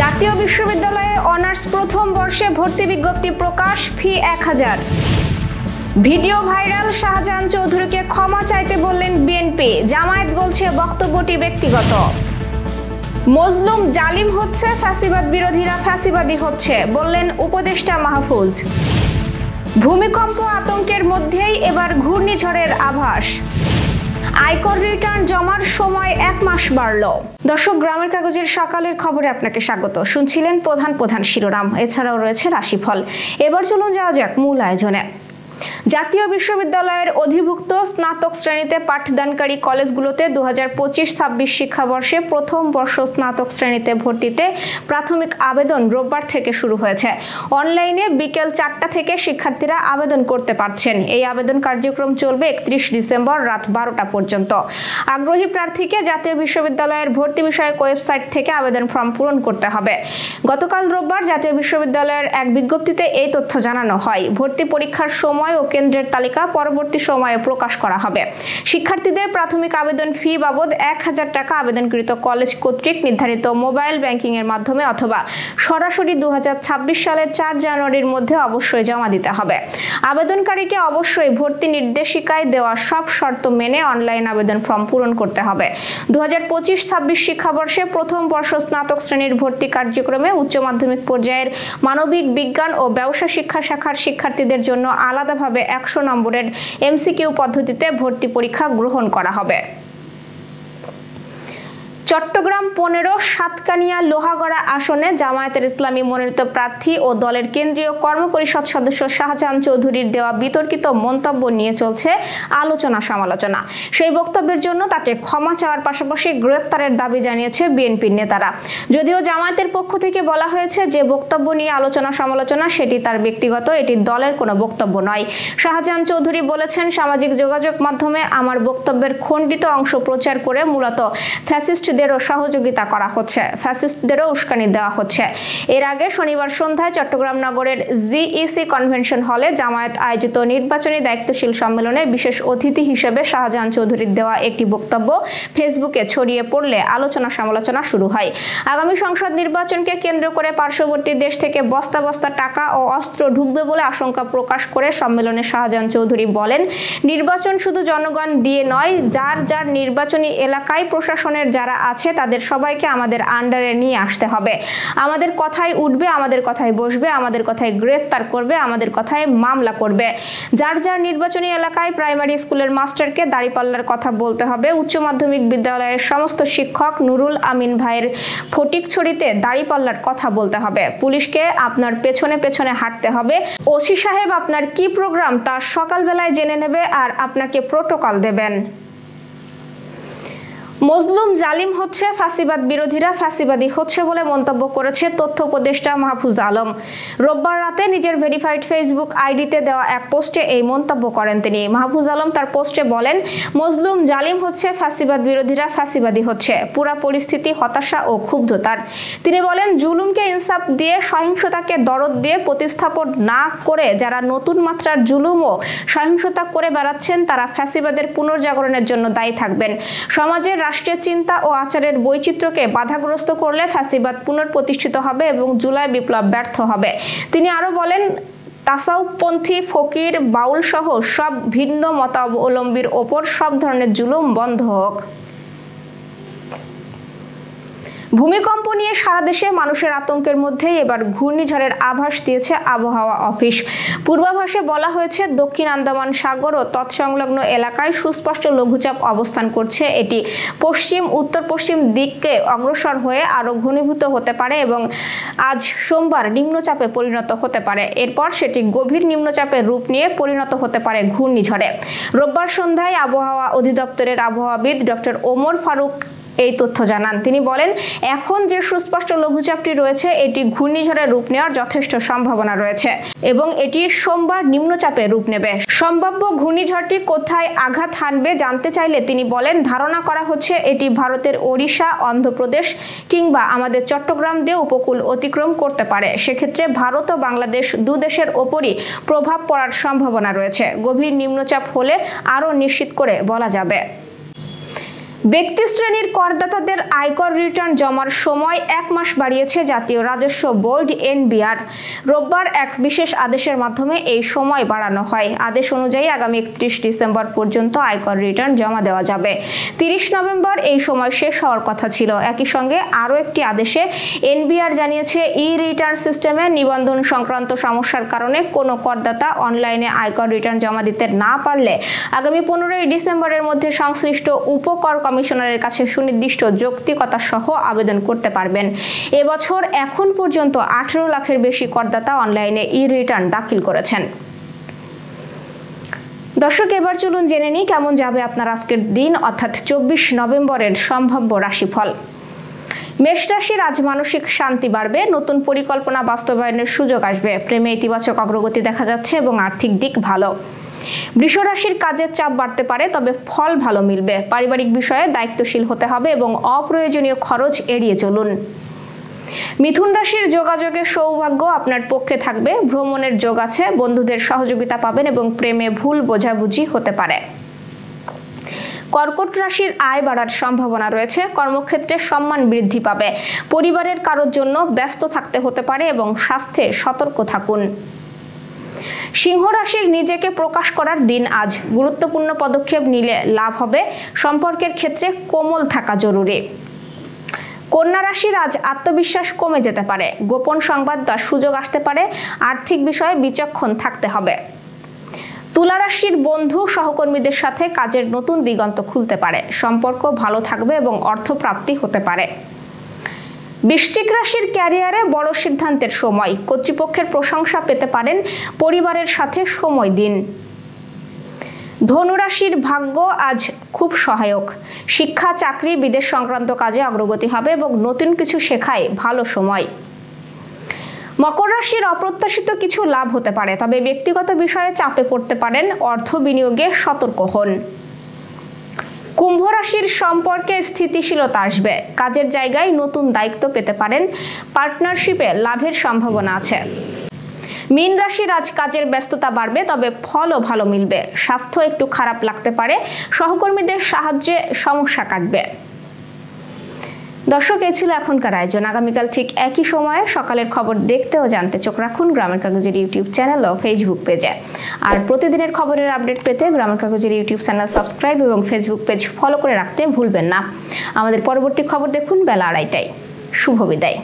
জাতীয় বিশ্ববিদ্যালয়ে অনার্স প্রথম বর্ষে ভর্তি বিজ্ঞপ্তি প্রকাশ, ফি 1000। ভিডিও ভাইরাল, শাহজাহান চৌধুরীকে ক্ষমা চাইতে বললেন বিএনপি, জামায়াত বলছে বক্তব্যটি ব্যক্তিগত। মজলুম জালিম হচ্ছে, ফ্যাসিবাদ বিরোধীরা ফ্যাসিবাদী হচ্ছে, বললেন উপদেষ্টা মাহফুজ। ভূমিকম্প আতঙ্কের মধ্যেই এবার ঘূর্ণিঝড়ের আভাস। আয়কর রিটার্ন জমার সময় 1 মাস বাড়ল। দর্শক, গ্রামের কাগজের সকালের খবরে আপনাকে স্বাগত। শুনছিলেন প্রধান শিরোনাম, এছাড়াও রয়েছে রাশিফল। এবার চলুন যাওয়া যাক মূল আয়োজনে। জাতীয় বিশ্ববিদ্যালয়ের অধিভুক্ত স্নাতক শ্রেণীতে পাঠদানকারী কলেজগুলোতে 2025-26 শিক্ষাবর্ষে প্রথম বর্ষ স্নাতক শ্রেণীতে ভর্তিতে প্রাথমিক আবেদন রোববার থেকে শুরু হয়েছে। অনলাইনে বিকেল 4টা থেকে শিক্ষার্থীরা আবেদন করতে পারছেন। এই আবেদন কার্যক্রম চলবে 31 ডিসেম্বর রাত 12টা পর্যন্ত। আগ্রহী প্রার্থীকে জাতীয় বিশ্ববিদ্যালয়ের ভর্তি বিষয়ক ওয়েবসাইট থেকে আবেদন ফর্ম পূরণ করতে হবে। গতকাল রোববার জাতীয় বিশ্ববিদ্যালয়ের এক বিজ্ঞপ্তিতে এই তথ্য জানানো হয়। ভর্তি পরীক্ষার সময় ও কেন্দ্রের তালিকা পরবর্তী সময়ে প্রকাশ করা হবে। শিক্ষার্থীদের প্রাথমিক আবেদন ফি বাবদ 1000 টাকা আবেদনকৃত কলেজ কর্তৃক নির্ধারিত মোবাইল ব্যাংকিং এর মাধ্যমে অথবা সরাসরি 2026 সালের 4 জানুয়ারির মধ্যে অবশ্যই জমা দিতে হবে। আবেদনকারীকে অবশ্যই ভর্তি নির্দেশিকায় দেওয়া সব শর্ত মেনে অনলাইন আবেদন ফর্ম পূরণ করতে হবে। 2025-26 শিক্ষাবর্ষে প্রথম বর্ষ স্নাতক শ্রেণীর ভর্তি কার্যক্রমে উচ্চ মাধ্যমিক পর্যায়ের মানবিক বিজ্ঞান ও ব্যবসা শিক্ষা শাখার শিক্ষার্থীদের জন্য আলাদাভাবে 100 নম্বরের এমসিকিউ পদ্ধতিতে ভর্তি পরীক্ষা গ্রহণ করা হবে। চট্টগ্রাম 15 সাতকানিয়া লোহাগড়া আসনে জামায়াতের ইসলামী মনোনীত প্রার্থী ও দলের কেন্দ্রীয় কর্মপরিষদ সদস্য শাহজাহান চৌধুরীর দেওয়া বিতর্কিত মন্তব্য নিয়ে চলছে আলোচনা সমালোচনা। সেই বক্তব্যের জন্য তাকে ক্ষমা চাওয়ার পাশাপাশি গ্রেপ্তারের দাবি জানিয়েছে বিএনপির নেতারা। যদিও জামায়াতের পক্ষ থেকে বলা হয়েছে যে বক্তব্য নিয়ে আলোচনা সমালোচনা সেটি তার ব্যক্তিগত, এটি দলের কোনো বক্তব্য নয়। শাহজাহান চৌধুরী বলেছেন, সামাজিক যোগাযোগ মাধ্যমে আমার বক্তব্যের খণ্ডিত অংশ প্রচার করে মূলত ফ্যাসিস্টদেরও সহযোগিতা করা হচ্ছে, ফ্যাসিস্টদেরও উস্কানি দেওয়া হচ্ছে। এর আগে শনিবার সন্ধ্যায় চট্টগ্রাম নগরের জিইসি কনভেনশন হলে জামায়াত আয়োজিত নির্বাচনী দায়িত্বশীল সম্মেলনে বিশেষ অতিথি হিসেবে শাহজাহান চৌধুরীর দেওয়া একটি বক্তব্য ফেসবুকে ছড়িয়ে পড়লে আলোচনা সমালোচনা শুরু হয়। আগামী সংসদ নির্বাচনকে কেন্দ্র করে পার্শ্ববর্তী দেশ থেকে বস্তা বস্তা টাকা ও অস্ত্র ঢুকবে বলে আশঙ্কা প্রকাশ করে সম্মেলনে শাহজাহান চৌধুরী বলেন, নির্বাচন শুধু জনগণ দিয়ে নয়, যার যার নির্বাচনী এলাকায় প্রশাসনের যারা আছে তাদের সবাইকে আমাদের আন্ডারে নিয়ে আসতে হবে। আমাদের কথাই উঠবে, আমাদের কথাই বসবে, আমাদের কথাই গ্রেফতার করবে, আমাদের কথাই মামলা করবে। যার যার নির্বাচনী এলাকায় প্রাইমারি স্কুলের মাস্টারকে দাঁড়িপাল্লার কথা বলতে হবে। উচ্চ মাধ্যমিক বিদ্যালয়ের সমস্ত শিক্ষক নুরুল আমিন ভাইয়ের ফটিকছড়িতে দাঁড়িপাল্লার কথা বলতে হবে। পুলিশকে আপনার পেছনে পেছনে হাঁটতে হবে। ওসি সাহেব আপনার কি প্রোগ্রাম তা সকালবেলায় জেনে নেবে আর আপনাকে প্রোটোকল দেবেন। মজলুম জালিম হচ্ছে, ফ্যাসিবাদ বিরোধীরা ফ্যাসিবাদী হচ্ছে বলে মন্তব্য করেছে তথ্য উপদেষ্টা মাহফুজ আলম। রোববার রাতে নিজের ভেরিফাইড ফেসবুক আইডিতে দেওয়া এক পোস্টে এই মন্তব্য করেন তিনি। মাহফুজ আলম তার পোস্টে বলেন, মজলুম জালিম হচ্ছে, ফ্যাসিবাদ বিরোধীরা ফ্যাসিবাদী হচ্ছে। পুরা পরিস্থিতি হতাশা ও ক্ষুব্ধতার। তিনি বলেন, জুলুমকে ইনসাফ দিয়ে, সহিংসতাকে দরদ দিয়ে প্রতিস্থাপন না করে যারা নতুন মাত্রার জুলুম ও সহিংসতা করে বেড়াচ্ছেন তারা ফ্যাসিবাদের পুনর্জাগরণের জন্য দায়ী থাকবেন। সমাজের রাষ্ট্রীয় চিন্তা ও আচারের বৈচিত্র্যকে বাধাগ্রস্ত করলে ফ্যাসিবাদ পুনঃপ্রতিষ্ঠিত হবে এবং জুলাই বিপ্লব ব্যর্থ হবে। তিনি আরো বলেন, তাসাউপপন্থী, ফকির, বাউল সহ সব ভিন্ন মতাবলম্বীর ওপর সব ধরনের জুলুম বন্ধ হোক। ভূমিকম্প নিয়ে সারা দেশে মানুষের আতঙ্কের মধ্যেই এবার ঘূর্ণিঝড়ের আভাস দিয়েছে আবহাওয়া অফিস। পূর্বাভাসে বলা হয়েছে, দক্ষিণ আন্দামান সাগর ও তৎসংলগ্ন এলাকায় সুস্পষ্ট লঘুচাপ অবস্থান করছে। এটি পশ্চিম উত্তর পশ্চিম দিকে অগ্রসর হয়ে আরো ঘনীভূত হতে পারে এবং আজ সোমবার নিম্নচাপে পরিণত হতে পারে। এরপর সেটি গভীর নিম্নচাপের রূপ নিয়ে পরিণত হতে পারে ঘূর্ণিঝড়ে। রোববার সন্ধ্যায় আবহাওয়া অধিদপ্তরের আবহাওয়াবিদ ডক্টর ওমর ফারুক এই তথ্য জানান। তিনি বলেন, এখন যে সুস্পষ্ট লঘুচাপটি রয়েছে এটি ঘূর্ণিঝড়ের রূপ নেওয়ার যথেষ্ট সম্ভাবনা রয়েছে এবং এটি সোমবার নিম্নচাপে রূপ নেবে। সম্ভাব্য ঘূর্ণিঝড়টি কোথায় আঘাত হানবে জানতে চাইলে তিনি বলেন, ধারণা করা হচ্ছে এটি ভারতের ওড়িশা, অন্ধ্রপ্রদেশ কিংবা আমাদের চট্টগ্রাম দিয়ে উপকূল অতিক্রম করতে পারে। সেক্ষেত্রে ভারত ও বাংলাদেশ দুদেশের ওপরই প্রভাব পড়ার সম্ভাবনা রয়েছে। গভীর নিম্নচাপ হলে আরও নিশ্চিত করে বলা যাবে। ব্যক্তি শ্রেণীর করদাতাদের আয়কর রিটার্ন জমার সময় 1 মাস বাড়িয়েছে জাতীয় রাজস্ব বোর্ড এনবিআর। রোববার এক বিশেষ আদেশের মাধ্যমে এই সময় বাড়ানো হয়। আদেশ অনুযায়ী আগামী 31 ডিসেম্বর পর্যন্ত আয়কর রিটার্ন জমা দেওয়া যাবে। 30 নভেম্বর এই সময় শেষ হওয়ার কথা ছিল। একই সঙ্গে আরও একটি আদেশে এনবিআর জানিয়েছে, ই-রিটার্ন সিস্টেমে নিবন্ধন সংক্রান্ত সমস্যার কারণে কোনো করদাতা অনলাইনে আয়কর রিটার্ন জমা দিতে না পারলে আগামী 15 ডিসেম্বরের মধ্যে সংশ্লিষ্ট উপকর কমিশনারের কাছে সুনির্দিষ্ট যৌক্তিকতা সহ আবেদন করতে পারবেন। এবছর এখন পর্যন্ত 18 লাখের বেশি করদাতা অনলাইনে ই-রিটার্ন দাখিল করেছেন। দর্শক, এবার চলুন জেনে নিই কেমন যাবে আপনার আজকের দিন অর্থাৎ 24 নভেম্বরের সম্ভাব্য রাশিফল। মেষ রাশির আজ মানসিক শান্তি বাড়বে, নতুন পরিকল্পনা বাস্তবায়নের সুযোগ আসবে, প্রেমে ইতিবাচক অগ্রগতি দেখা যাচ্ছে এবং আর্থিক দিক ভালো। বৃষ রাশির কাজের চাপ বাড়তে পারে, তবে ফল ভালো মিলবে। পারিবারিক বিষয়ে দায়িত্বশীল হতে হবে এবং অপ্রয়োজনীয় খরচ এড়িয়ে চলুন। মিথুন রাশির যোগাযোগের সৌভাগ্য আপনার পক্ষে থাকবে, ভ্রমণের যোগ আছে, বন্ধুদের সহযোগিতা পাবেন এবং প্রেমে ভুল বোঝাবুঝি হতে পারে। কর্কট রাশির আয় বাড়ার সম্ভাবনা রয়েছে, কর্মক্ষেত্রে সম্মান বৃদ্ধি পাবে, পরিবারের কারোর জন্য ব্যস্ত থাকতে হতে পারে এবং স্বাস্থ্যে সতর্ক থাকুন। সিংহ রাশির নিজেকে প্রকাশ করার দিন আজ, গুরুত্বপূর্ণ পদক্ষেপ নিলে লাভ হবে, সম্পর্কের ক্ষেত্রে কোমল থাকা জরুরি। কন্যা রাশির আজ আত্মবিশ্বাস কমে যেতে পারে, গোপন সংবাদ বা সুযোগ আসতে পারে, আর্থিক বিষয়ে বিচক্ষণ থাকতে হবে। তুলা রাশির বন্ধু সহকর্মীদের সাথে কাজের নতুন দিগন্ত খুলতে পারে, সম্পর্ক ভালো থাকবে এবং অর্থপ্রাপ্তি হতে পারে। বৃশ্চিক রাশির ক্যারিয়ারে বড় সিদ্ধান্তের সময়, কর্তৃপক্ষের প্রশংসা পেতে পারেন, পরিবারের সাথে সময় দিন। ধনু রাশির ভাগ্য আজ খুব সহায়ক, শিক্ষা, চাকরি, বিদেশ সংক্রান্ত কাজে অগ্রগতি হবে এবং নতুন কিছু শেখায় ভালো সময়। মকর রাশির অপ্রত্যাশিত কিছু লাভ হতে পারে, তবে ব্যক্তিগত বিষয়ে চাপে পড়তে পারেন, অর্থ বিনিয়োগে সতর্ক হন। কুম্ভ রাশির সম্পর্কে স্থিতিশীলতা আসবে, কাজের জায়গায় নতুন দায়িত্ব পেতে পারেন, পার্টনারশিপে লাভের সম্ভাবনা আছে। মীন রাশির আজ কাজের ব্যস্ততা বাড়বে, তবে ফলও ভালো মিলবে, স্বাস্থ্য একটু খারাপ লাগতে পারে, সহকর্মীদের সাহায্যে সমস্যা কাটবে। দর্শক, এই ছিল এখনকার আয়োজন। আগামীকাল ঠিক একই সময়ে সকালের খবর দেখতে ও জানতে চোখ রাখুন গ্রামের কাগজের ইউটিউব চ্যানেল ও ফেসবুক পেজে। আর প্রতিদিনের খবরের আপডেট পেতে গ্রামের কাগজের ইউটিউব চ্যানেল সাবস্ক্রাইব এবং ফেসবুক পেজ ফলো করে রাখতে ভুলবেন না। আমাদের পরবর্তী খবর দেখুন বেলা 2:30টায়। শুভ বিদায়।